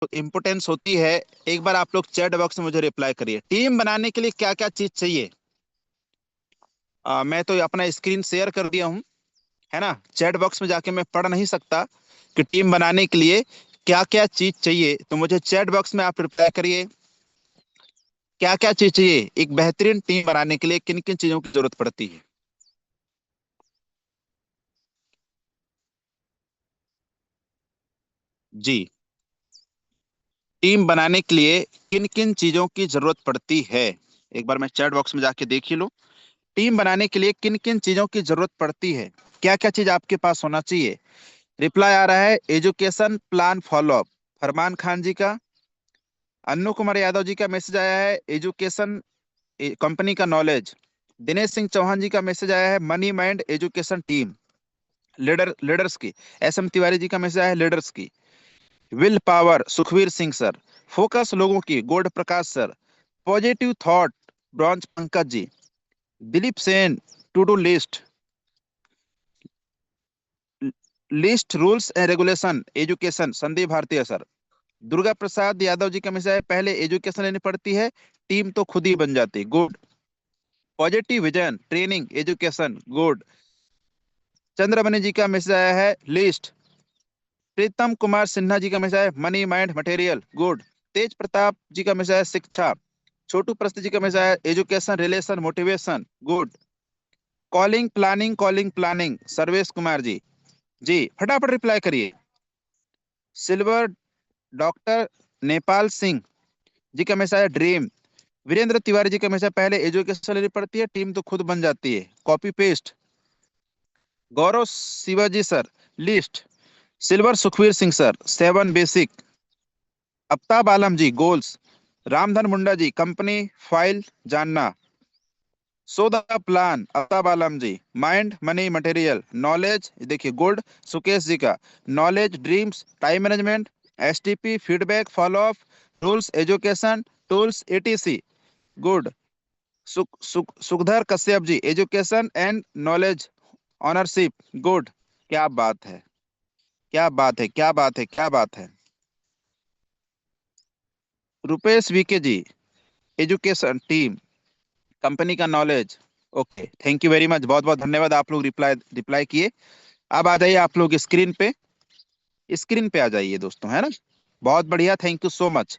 Importance होती है। एक बार आप लोग चैट बॉक्स में मुझे रिप्लाई करिए, टीम बनाने के लिए क्या क्या चीज चाहिए। मैं तो अपना स्क्रीन शेयर कर दिया हूँ, है ना। चैट बॉक्स में जाके मैं पढ़ नहीं सकता कि टीम बनाने के लिए क्या क्या चीज चाहिए, तो मुझे चैट बॉक्स में आप रिप्लाई करिए, क्या क्या चीज चाहिए एक बेहतरीन टीम बनाने के लिए, किन किन चीजों की जरूरत पड़ती है। जी, टीम बनाने के लिए किन किन चीजों की जरूरत पड़ती है, एक बार मैं चैट बॉक्स में जाके देख ही लो। टीम बनाने के लिए किन किन चीजों की जरूरत पड़ती है, क्या क्या चीज आपके पास होना चाहिए। रिप्लाई आ रहा है, education plan follow up, Farman Khan ji का। अन्नू कुमार यादव जी का मैसेज आया है, एजुकेशन कंपनी का नॉलेज। दिनेश सिंह चौहान जी का मैसेज आया है, money mind education team, leaders की। एस एम तिवारी जी का मैसेज आया है, लीडर्स की। Will power Sukhvir Singh sir. Focus लोगों की gold Prakash sir. Positive thought bronze Pankaj ji. Dilip Sen to do list, list rules and regulation education Sandeep भारतीय सर। दुर्गा प्रसाद यादव जी का मैसेज है, पहले एजुकेशन लेनी पड़ती है, टीम तो खुद ही बन जाती, good. Positive vision training education, good. Chandramani ji का मैसेज आया है, लिस्ट। प्रीतम कुमार सिन्हा जी का मैसेज आया है, money mind material, good. Tej Pratap ji का मैसेज आया है, शिक्षा। छोटू प्रस्त जी का मैसेज आया है, education relation motivation, good. Calling planning Sarvesh Kumar ji. जी फटाफट रिप्लाई करिए। सिल्वर डॉक्टर नेपाल सिंह जी का मैसेज आया, ड्रीम। वीरेंद्र तिवारी जी का मैसेज, पहले एजुकेशन लेनी पड़ती है, टीम तो खुद बन जाती है, copy paste. Gaurav Shivaji sir, list. Silver Sukhvir Singh sir, seven basic. Aftab Alam ji, goals. Ramdhan Munda ji, company file जानना। So the plan Aftab Alam ji. Mind money material knowledge, देखिए गोल्ड। सुकेश जी का knowledge dreams time management, STP feedback follow up, rules education tools ETC, good. Sukhdhar Kashyap ji, education and knowledge ownership, good. क्या बात है, क्या बात है, क्या बात है, क्या बात है। रुपेश वीके जी, एजुकेशन टीम, कंपनी का knowledge, okay thank you very much, बहुत बहुत धन्यवाद, आप लोग रिप्लाई रिप्लाई किए। अब आ जाइए आप लोग स्क्रीन पे, स्क्रीन पे आ जाइए दोस्तों, है ना। बहुत बढ़िया, थैंक यू सो मच।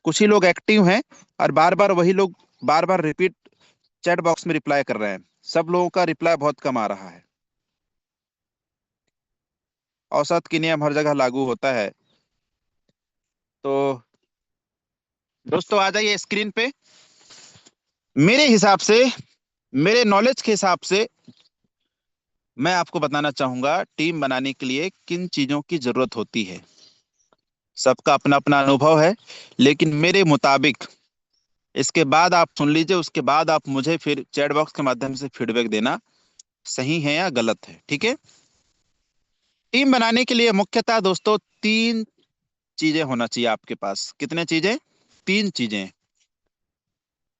कुछ ही लोग एक्टिव हैं और बार बार वही लोग बार बार रिपीट चैट बॉक्स में रिप्लाई कर रहे हैं। सब लोगों का रिप्लाई बहुत कम आ रहा है। औसत की नियम हर जगह लागू होता है। तो दोस्तों आ जाइए स्क्रीन पे। मेरे हिसाब से, मेरे नॉलेज के हिसाब से मैं आपको बताना चाहूंगा टीम बनाने के लिए किन चीजों की जरूरत होती है। सबका अपना अपना अनुभव है, लेकिन मेरे मुताबिक, इसके बाद आप सुन लीजिए, उसके बाद आप मुझे फिर चैट बॉक्स के माध्यम से फीडबैक देना, सही है या गलत है, ठीक है। टीम बनाने के लिए मुख्यतः दोस्तों तीन चीजें होना चाहिए आपके पास। कितने चीजें? तीन चीजें।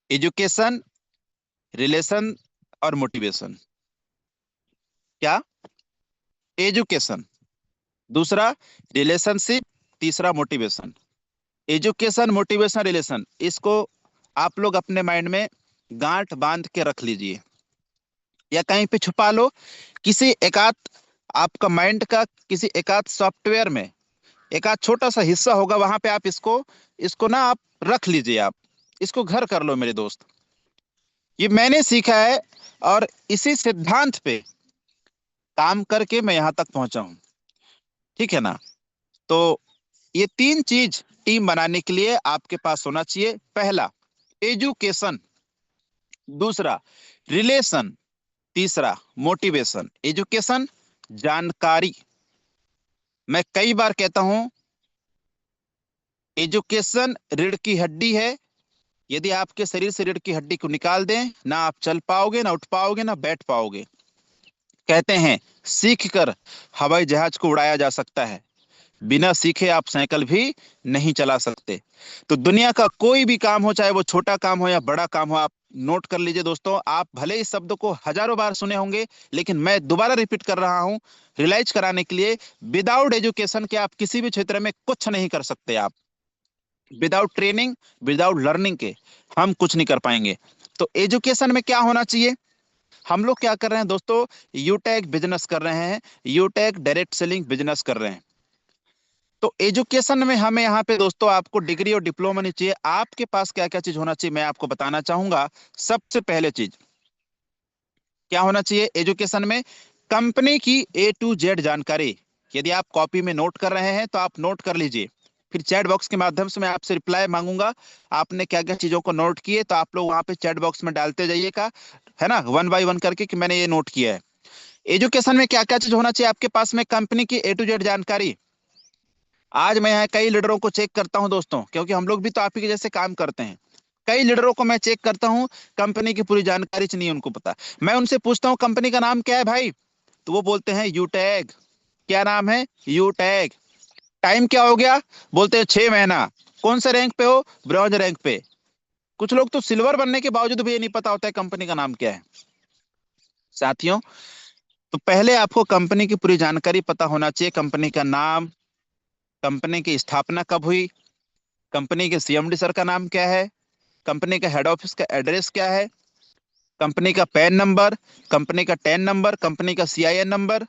एजुकेशन, रिलेशन और मोटिवेशन। क्या? एजुकेशन, दूसरा रिलेशनशिप, तीसरा मोटिवेशन। एजुकेशन मोटिवेशन रिलेशन, इसको आप लोग अपने माइंड में गांठ बांध के रख लीजिए या कहीं पे छुपा लो, किसी एकाध, आपका माइंड का किसी एकाध सॉफ्टवेयर में एक आध छोटा सा हिस्सा होगा, वहां पे आप इसको इसको ना आप रख लीजिए, आप इसको घर कर लो मेरे दोस्त। ये मैंने सीखा है और इसी सिद्धांत पे काम करके मैं यहाँ तक पहुंचा हूँ, ठीक है ना। तो ये तीन चीज टीम बनाने के लिए आपके पास होना चाहिए। पहला एजुकेशन, दूसरा रिलेशन, तीसरा मोटिवेशन। एजुकेशन जानकारी, मैं कई बार कहता हूं, एजुकेशन रीढ़ की हड्डी है। यदि आपके शरीर से रीढ़ की हड्डी को निकाल दें, ना आप चल पाओगे, ना उठ पाओगे, ना बैठ पाओगे। कहते हैं सीख कर हवाई जहाज को उड़ाया जा सकता है, बिना सीखे आप साइकिल भी नहीं चला सकते। तो दुनिया का कोई भी काम हो, चाहे वो छोटा काम हो या बड़ा काम हो, आप नोट कर लीजिए दोस्तों। आप भले इस शब्द को हजारों बार सुने होंगे, लेकिन मैं दोबारा रिपीट कर रहा हूं रियलाइज कराने के लिए, विदाउट एजुकेशन के आप किसी भी क्षेत्र में कुछ नहीं कर सकते आप। विदाउट ट्रेनिंग, विदाउट लर्निंग के हम कुछ नहीं कर पाएंगे। तो एजुकेशन में क्या होना चाहिए? हम लोग क्या कर रहे हैं दोस्तों? यूटेक बिजनेस कर रहे हैं, यूटेक डायरेक्ट सेलिंग बिजनेस कर रहे हैं। तो एजुकेशन में हमें यहाँ पे दोस्तों आपको डिग्री और डिप्लोमा नहीं चाहिए। आपके पास क्या क्या चीज होना चाहिए मैं आपको बताना चाहूंगा। सबसे पहले चीज क्या होना चाहिए एजुकेशन में? कंपनी की A to Z जानकारी। यदि आप कॉपी में नोट कर रहे हैं तो आप नोट कर लीजिए, फिर चैट बॉक्स के माध्यम से मैं आपसे रिप्लाई मांगूंगा। आपने क्या क्या चीजों को नोट किए तो आप लोग वहां पे चैट बॉक्स में डालते जाइएगा, है ना, वन बाय वन करके कि मैंने ये नोट किया है। एजुकेशन में क्या क्या चीज होना चाहिए आपके पास में? कंपनी की A to Z जानकारी। आज मैं यहाँ कई लीडरों को चेक करता हूँ दोस्तों, क्योंकि हम लोग भी तो आप ही के जैसे काम करते हैं। कई लीडरों को मैं चेक करता हूँ, कंपनी की पूरी जानकारी नहीं है उनको पता। मैं उनसे पूछता हूँ कंपनी का नाम क्या है भाई, तो वो बोलते हैं यूटैग। क्या नाम है? यूटैग। टाइम क्या हो गया? बोलते हैं 6 महीना। कौन से रैंक पे हो? ब्रॉन्ज रैंक पे। कुछ लोग तो सिल्वर बनने के बावजूद भी ये नहीं पता होता है कंपनी का नाम क्या है। साथियों, तो पहले आपको कंपनी की पूरी जानकारी पता होना चाहिए। कंपनी का नाम, कंपनी की स्थापना कब हुई, कंपनी के CMD सर का नाम क्या है, कंपनी का हेड ऑफिस का एड्रेस क्या है, कंपनी का पैन नंबर, कंपनी का टेन नंबर, कंपनी का CIN नंबर,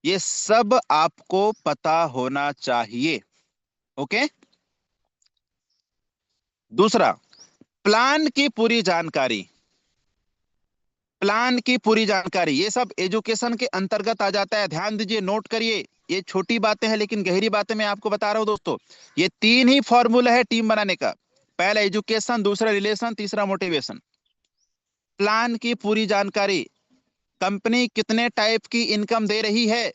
ये सब आपको पता होना चाहिए। ओके। दूसरा, प्लान की पूरी जानकारी। प्लान की पूरी जानकारी, ये सब एजुकेशन के अंतर्गत आ जाता है। ध्यान दीजिए, नोट करिए। ये छोटी बातें हैं लेकिन गहरी बातें मैं आपको बता रहा हूं दोस्तों। ये तीन ही फॉर्मूला है टीम बनाने का। पहला एजुकेशन, दूसरा रिलेशन, तीसरा मोटिवेशन। प्लान की पूरी जानकारी। कंपनी कितने टाइप की इनकम दे रही है?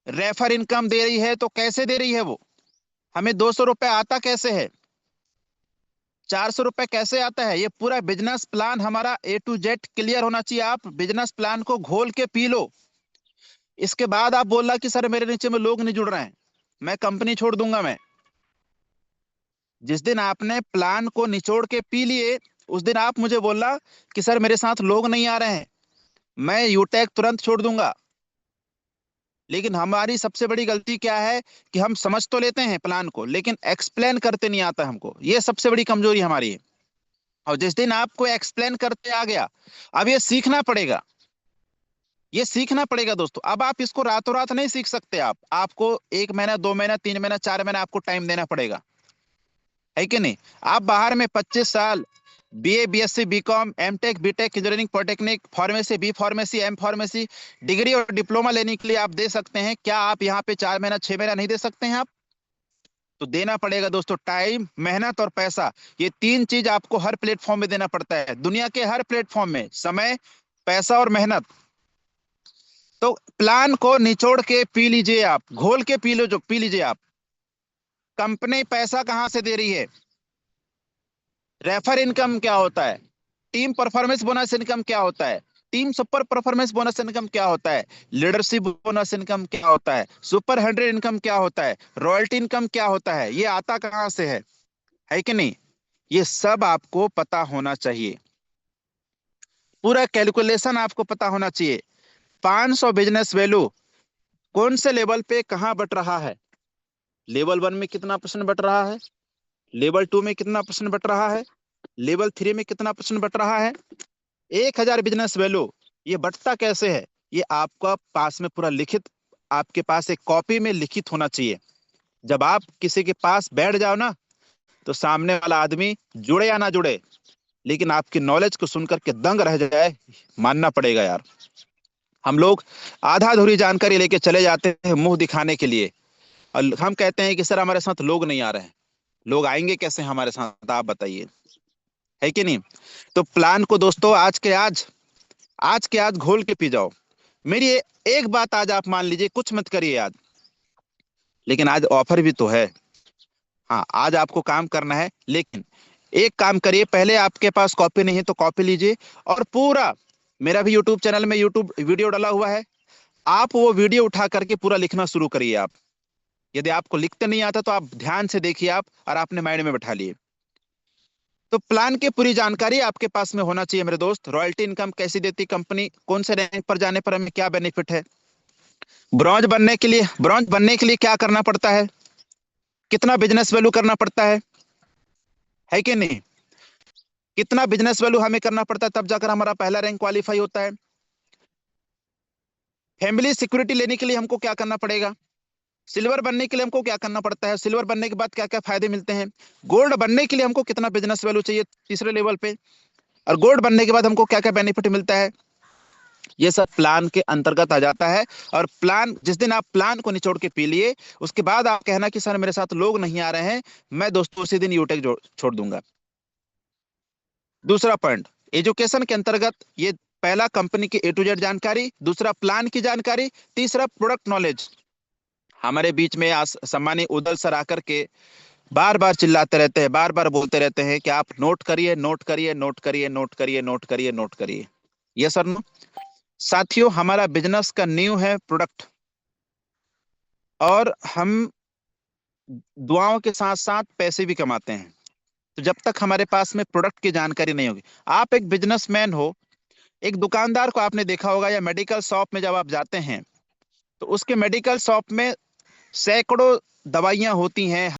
रेफर इनकम दे रही है तो कैसे दे रही है वो? हमें 200 रुपए आता कैसे है? 400 रुपए कैसे आता है? ये पूरा बिजनेस प्लान हमारा A to Z क्लियर होना चाहिए। आप बिजनेस प्लान को घोल के पी लो। इसके बाद आप बोल रहा कि सर मेरे नीचे में लोग नहीं जुड़ रहे हैं, मैं कंपनी छोड़ दूंगा। मैं, जिस दिन आपने प्लान को निचोड़ के पी लिए उस दिन आप मुझे बोलना कि सर मेरे साथ लोग नहीं आ रहे हैं, मैं यूटेक तुरंत छोड़ दूंगा। लेकिन हमारी सबसे बड़ी गलती क्या है कि हम समझ तो लेते हैं प्लान को लेकिन एक्सप्लेन करते नहीं आता हमको। ये सबसे बड़ी कमजोरी हमारी है। और जिस दिन आपको एक्सप्लेन करते आ गया, अब ये सीखना पड़ेगा। ये सीखना पड़ेगा दोस्तों। अब आप इसको रातों रात नहीं सीख सकते। आपको 1 महीना, 2 महीना, 3 महीना, 4 महीना आपको टाइम देना पड़ेगा, है कि नहीं? आप बाहर में 25 साल BA, BSc, BCom, M.Tech, B.Tech, engineering, polytechnic, pharmacy, B Pharmacy, M Pharmacy, degree और डिप्लोमा लेने के लिए आप दे सकते हैं। क्या आप यहाँ पे 4 महीना, 6 महीना नहीं दे सकते हैं आप? तो देना पड़ेगा दोस्तों। टाइम, मेहनत और पैसा, ये तीन चीज आपको हर प्लेटफॉर्म में देना पड़ता है। दुनिया के हर प्लेटफॉर्म में समय, पैसा और मेहनत। तो प्लान को निचोड़ के पी लीजिए, आप घोल के पी लो, जो पी लीजिए आप। कंपनी पैसा कहां से दे रही है? रेफर इनकम क्या होता है? टीम परफॉर्मेंस बोनस इनकम क्या होता है? Team super performance bonus income क्या होता है? लीडरशिप बोनस इनकम क्या होता है? सुपर 100 इनकम क्या होता है? रॉयल्टी इनकम क्या होता है? ये आता कहां से है कि नहीं? ये सब आपको पता होना चाहिए। पूरा कैलकुलेशन आपको पता होना चाहिए। 500 बिजनेस वैल्यू कौन से लेवल पे कहां बट रहा है? लेवल 1 में कितना परसेंट बट रहा है, लेवल 2 में कितना परसेंट बट रहा है, लेवल 3 में कितना परसेंट बट रहा है? 1000 बिजनेस वैल्यू, ये बटता कैसे है? ये आपका पास में पूरा लिखित, आपके पास एक कॉपी में लिखित होना चाहिए। जब आप किसी के पास बैठ जाओ ना, तो सामने वाला आदमी जुड़े या ना जुड़े, लेकिन आपकी नॉलेज को सुनकर के दंग रह जाए, मानना पड़ेगा यार। हम लोग आधा अधूरी जानकारी लेके चले जाते हैं मुंह दिखाने के लिए, और हम कहते हैं कि सर हमारे साथ लोग नहीं आ रहे हैं। लोग आएंगे कैसे हमारे साथ, आप बताइए, है कि नहीं? तो प्लान को दोस्तों आज के आज घोल के पी जाओ। मेरी एक बात आज आप मान लीजिए, कुछ मत करिए आज, लेकिन आज ऑफर भी तो है। हाँ, आज आपको काम करना है, लेकिन एक काम करिए, पहले आपके पास कॉपी नहीं है तो कॉपी लीजिए, और पूरा, मेरा भी यूट्यूब चैनल में यूट्यूब वीडियो डाला हुआ है, आप वो वीडियो उठा करके पूरा लिखना शुरू करिए आप। यदि आपको लिखते नहीं आता तो आप ध्यान से देखिए आप, और आपने माइंड में बैठा लिए। तो प्लान की पूरी जानकारी आपके पास में होना चाहिए मेरे दोस्त। रॉयल्टी इनकम कैसी देती कंपनी, कौन से रैंक पर जाने पर हमें क्या बेनिफिट है, ब्रॉन्ज बनने के लिए क्या करना पड़ता है, कितना बिजनेस वैल्यू करना पड़ता है, है कि नहीं? कितना बिजनेस वैल्यू हमें करना पड़ता है तब जाकर हमारा पहला रैंक क्वालिफाई होता है? फैमिली सिक्योरिटी लेने के लिए हमको क्या करना पड़ेगा? सिल्वर बनने के लिए हमको क्या करना पड़ता है? सिल्वर बनने के बाद क्या क्या फायदे मिलते हैं? गोल्ड बनने के लिए हमको कितना बिजनेस वैल्यू चाहिए तीसरे लेवल पे? और गोल्ड बनने के बाद हमको क्या क्या बेनिफिट मिलता है? ये सब प्लान के अंतर्गत आ जाता है। और प्लान, जिस दिन आप प्लान को निचोड़ के पी लिए, उसके बाद आप कहना कि सर मेरे साथ लोग नहीं आ रहे हैं, मैं दोस्तों उसी दिन यूटेक छोड़ दूंगा। दूसरा पॉइंट, एजुकेशन के अंतर्गत ये पहला कंपनी की A to Z जानकारी, दूसरा प्लान की जानकारी, तीसरा प्रोडक्ट नॉलेज। हमारे बीच में सम्मानीय उदल सर आकर के बार बार चिल्लाते रहते हैं, बार बार बोलते रहते हैं कि आप नोट करिए, नोट करिए, नोट करिए, नोट करिए, नोट करिए, नोट करिए। ये सर नो साथियों, हमारा बिजनेस का नींव है प्रोडक्ट। और हम दुआओं के साथ साथ पैसे भी कमाते हैं। तो जब तक हमारे पास में प्रोडक्ट की जानकारी नहीं होगी, आप एक बिजनेसमैन हो, एक दुकानदार को आपने देखा होगा, या मेडिकल शॉप में जब आप जाते हैं तो उसके मेडिकल शॉप में सैकड़ों दवाइयां होती हैं।